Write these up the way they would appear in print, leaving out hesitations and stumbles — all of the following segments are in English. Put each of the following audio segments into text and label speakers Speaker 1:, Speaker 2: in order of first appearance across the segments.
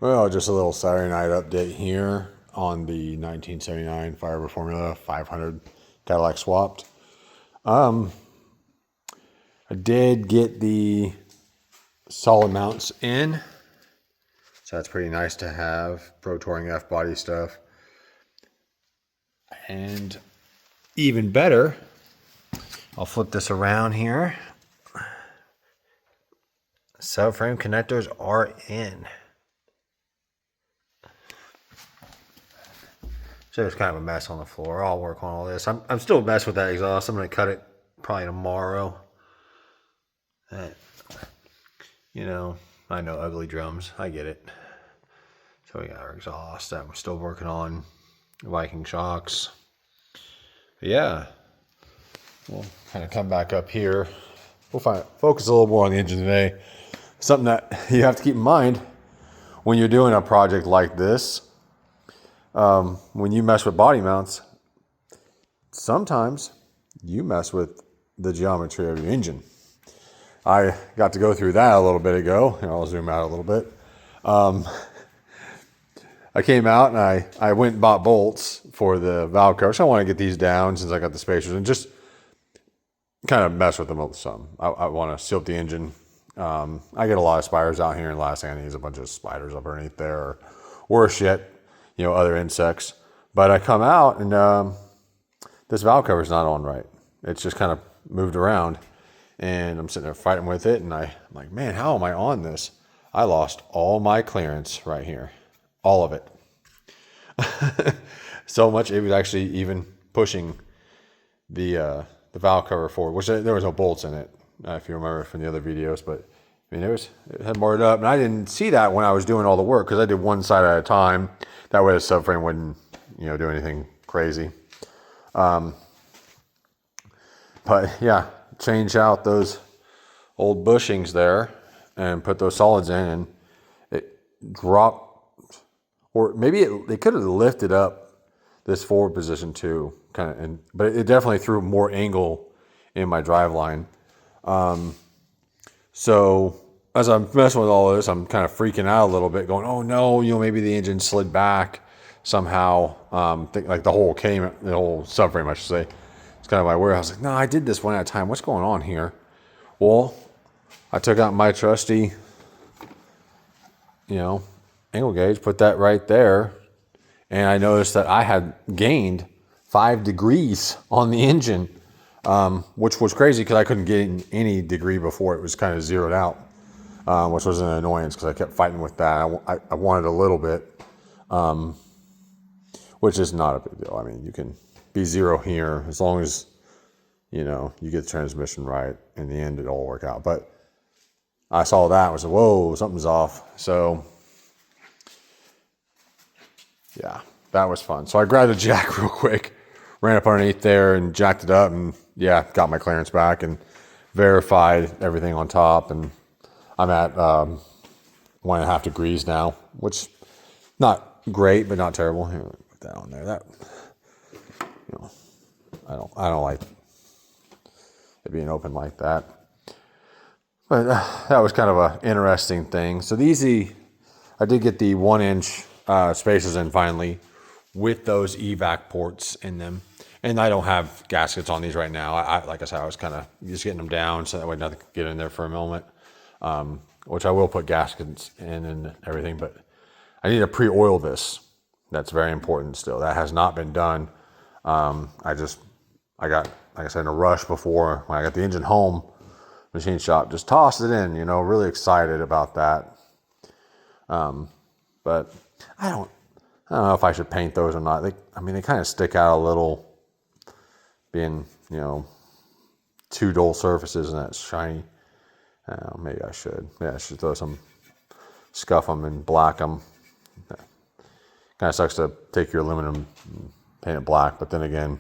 Speaker 1: Well, just a little Saturday night update here on the 1979 Firebird Formula 500 Cadillac swapped. I did get the solid mounts in, so that's pretty nice to have. Pro Touring F body stuff. And even better, I'll flip this around here. Subframe connectors are in. So it's kind of a mess on the floor. I'll work on all this. I'm still a mess with that exhaust. I'm going to cut it probably tomorrow. You know, I know ugly drums. I get it. So we got our exhaust. I'm still working on Viking shocks. But yeah, we'll kind of come back up here. We'll focus a little more on the engine today. Something that you have to keep in mind when you're doing a project like this. When you mess with body mounts, sometimes you mess with the geometry of your engine. I got to go through that a little bit ago. I'll zoom out a little bit. I came out and I went and bought bolts for the valve cover. So I want to get these down since I got the spacers and just kind of mess with them with some. I want to seal up the engine. I get a lot of spiders out here, and last thing I need is a bunch of spiders underneath there, or worse yet, other insects. But I come out and this valve cover is not on right. It's just kind of moved around, and I'm sitting there fighting with it, and I'm like, man, how am I on this? I lost all my clearance right here, all of it. So much it was actually even pushing the valve cover forward, which there was no bolts in it, if you remember from the other videos. But I mean, it had boarded up, and I didn't see that when I was doing all the work because I did one side at a time. That way the subframe wouldn't, do anything crazy. But yeah, change out those old bushings there and put those solids in, and it dropped, or maybe they could have lifted up this forward position too, but it definitely threw more angle in my driveline. So as I'm messing with all this, I'm kind of freaking out a little bit, going, "Oh no, maybe the engine slid back somehow." Like the whole subframe, I should say. It's kind of my worry. I was like, "No, I did this one at a time. What's going on here?" Well, I took out my trusty, angle gauge, put that right there, and I noticed that I had gained 5 degrees on the engine, which was crazy because I couldn't get any degree before. It was kind of zeroed out, which was an annoyance because I kept fighting with that. I wanted a little bit, which is not a big deal. I mean, you can be zero here as long as, you get the transmission right. In the end, it'll all work out. But I saw that and was like, whoa, something's off. So yeah, that was fun. So I grabbed a jack real quick, ran up underneath there and jacked it up, and yeah, got my clearance back and verified everything on top. And I'm at 1.5 degrees now, which not great, but not terrible. Here, put that on there. That, I don't like it being open like that. But that was kind of an interesting thing. So I did get the 1-inch spacers in finally with those evac ports in them. And I don't have gaskets on these right now. Like I said, I was kind of just getting them down so that way nothing could get in there for a moment. Which I will put gaskets in and everything, but I need to pre-oil this. That's very important still. That has not been done. I got, like I said, in a rush before when I got the engine home, machine shop, just tossed it in, really excited about that. But I don't know if I should paint those or not. They kind of stick out a little, being, two dull surfaces and that's shiny. Maybe I should. Yeah, I should scuff them and black them. Kind of sucks to take your aluminum and paint it black, but then again,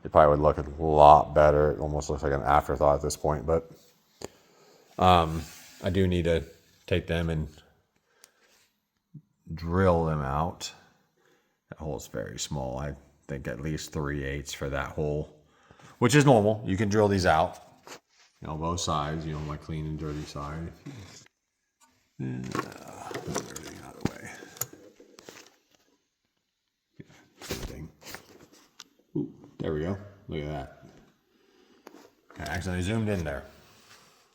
Speaker 1: it probably would look a lot better. It almost looks like an afterthought at this point, but I do need to take them and drill them out. That hole is very small. I think at least 3/8 for that hole, which is normal. You can drill these out, both sides, my clean and dirty side. Put everything out of the way. There we go. Look at that. I accidentally zoomed in there.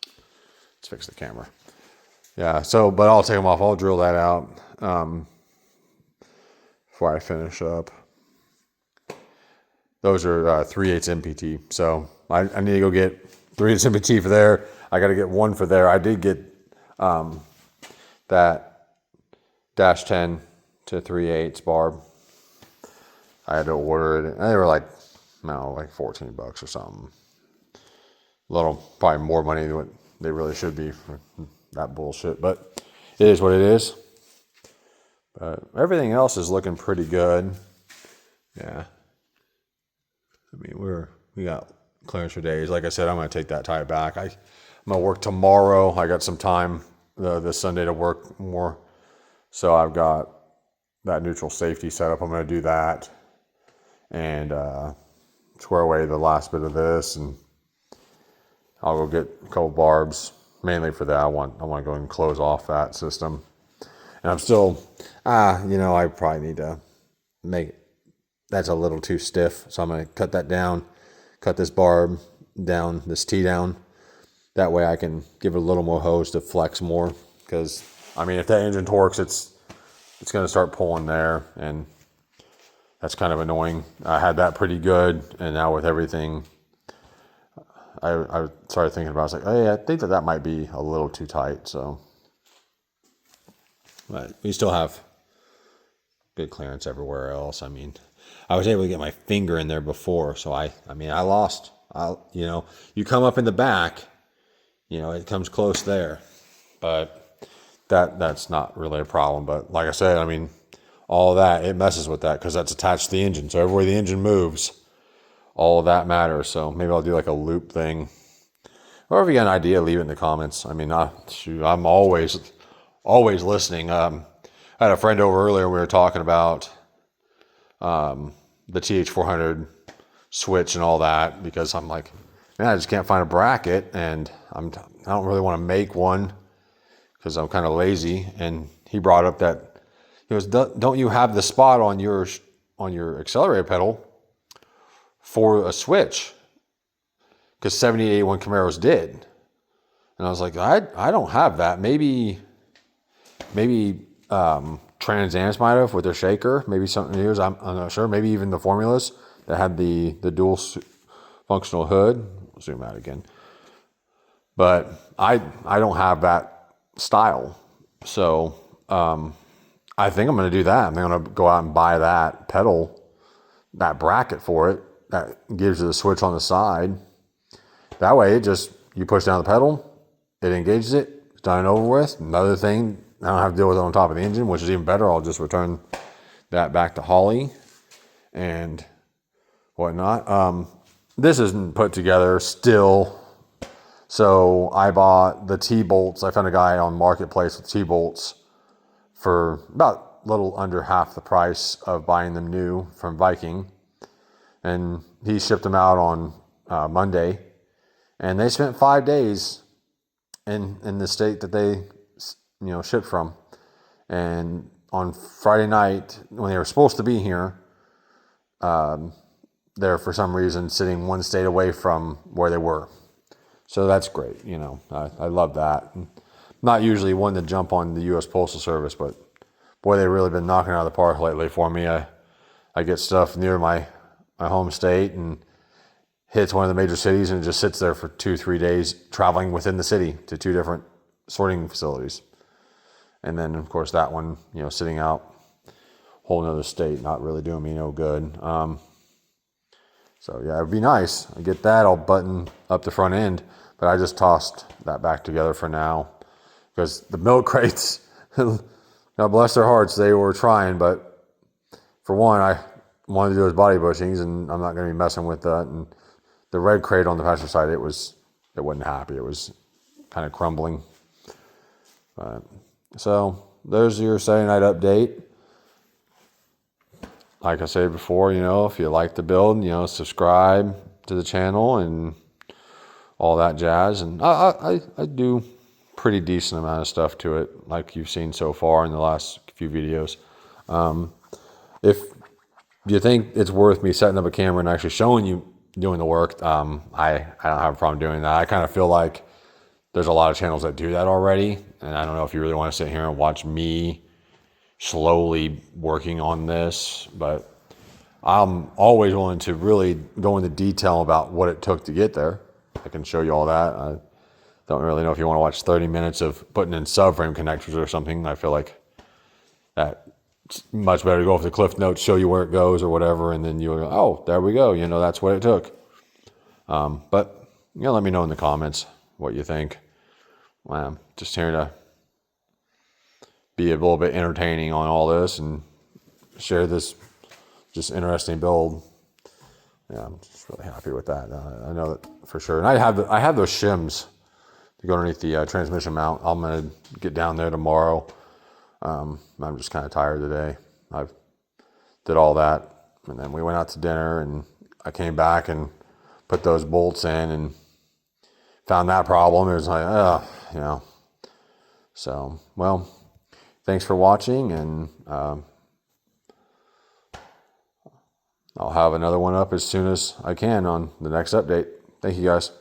Speaker 1: Let's fix the camera. Yeah, so, but I'll take them off. I'll drill that out before I finish up. Those are 3/8 MPT. So I need to go get 3/8 MPT for there. I got to get one for there. I did get that -10 to 3/8 barb. I had to order it. They were like, no, like $14 or something. A little, probably more money than what they really should be for that bullshit. But it is what it is. But everything else is looking pretty good. Yeah. I mean, we got clearance for days. Like I said, I'm going to take that tie back. I'm going to work tomorrow. I got some time this Sunday to work more. So I've got that neutral safety set up. I'm going to do that and square away the last bit of this, and I'll go get a couple barbs mainly for that. I want to go and close off that system. And I'm still, I probably need to make that's a little too stiff. So I'm going to cut that down, cut this barb down, this T down. That way I can give it a little more hose to flex more. Because, I mean, if that engine torques, it's going to start pulling there. And that's kind of annoying. I had that pretty good. And now with everything, I started thinking about it. I was like, oh yeah, I think that might be a little too tight. So, but we still have good clearance everywhere else. I mean, I was able to get my finger in there before, so I lost. You come up in the back, it comes close there, but that's not really a problem. But like I said, I mean, all of that, it messes with that because that's attached to the engine. So everywhere the engine moves, all of that matters. So maybe I'll do like a loop thing. Or if you got an idea, leave it in the comments. I mean, I'm always listening. I had a friend over earlier. We were talking about the TH400 switch and all that, because I'm like, man, I just can't find a bracket, and I don't really want to make one because I'm kind of lazy. And he brought up that he goes, don't you have the spot on your accelerator pedal for a switch? Because 7881 Camaros did. And I was like, I don't have that. Maybe Trans Am's might have with their shaker. Maybe something else. I'm not sure. Maybe even the formulas that had the dual functional hood. I'll zoom out again. But I don't have that style. So I think I'm going to do that. I'm going to go out and buy that pedal, that bracket for it. That gives you the switch on the side. That way, you push down the pedal, it engages it, it's done and over with. Another thing, I don't have to deal with it on top of the engine, which is even better. I'll just return that back to Holly and whatnot. This isn't put together still. So I bought the T-bolts. I found a guy on Marketplace with T-bolts for about a little under half the price of buying them new from Viking. And he shipped them out on Monday. And they spent 5 days in the state that they shipped from. And on Friday night, when they were supposed to be here, they're for some reason sitting one state away from where they were. So that's great. I love that. I'm not usually one to jump on the U.S. Postal Service, but boy, they've really been knocking it out of the park lately for me. I get stuff near my home state and hits one of the major cities and it just sits there for 2-3 days, traveling within the city to 2 different sorting facilities. And then, of course, that one, sitting out whole nother state, not really doing me no good. So yeah, it'd be nice. I get that, I'll button up the front end, but I just tossed that back together for now because the milk crates, God bless their hearts, they were trying, but for one, I wanted to do his body bushings and I'm not going to be messing with that. And the red crate on the passenger side, it wasn't happy. It was kind of crumbling. So there's your Saturday night update. Like I said before, if you like the build, subscribe to the channel and all that jazz. And I do pretty decent amount of stuff to it, like you've seen so far in the last few videos. If Do you think it's worth me setting up a camera and actually showing you doing the work? I don't have a problem doing that. I kind of feel like there's a lot of channels that do that already, and I don't know if you really want to sit here and watch me slowly working on this, but I'm always willing to really go into detail about what it took to get there. I can show you all that. I don't really know if you want to watch 30 minutes of putting in subframe connectors or something. I feel like that it's much better to go off the cliff notes, show you where it goes or whatever, and then you'll go, oh, there we go. That's what it took. But let me know in the comments what you think. Just here to be a little bit entertaining on all this and share this just interesting build. Yeah, I'm just really happy with that. I know that for sure. And I have those shims to go underneath the transmission mount. I'm gonna get down there tomorrow. I'm just kind of tired today. I did all that, and then we went out to dinner, and I came back and put those bolts in and found that problem. It was like, So, well, thanks for watching, and I'll have another one up as soon as I can on the next update. Thank you, guys.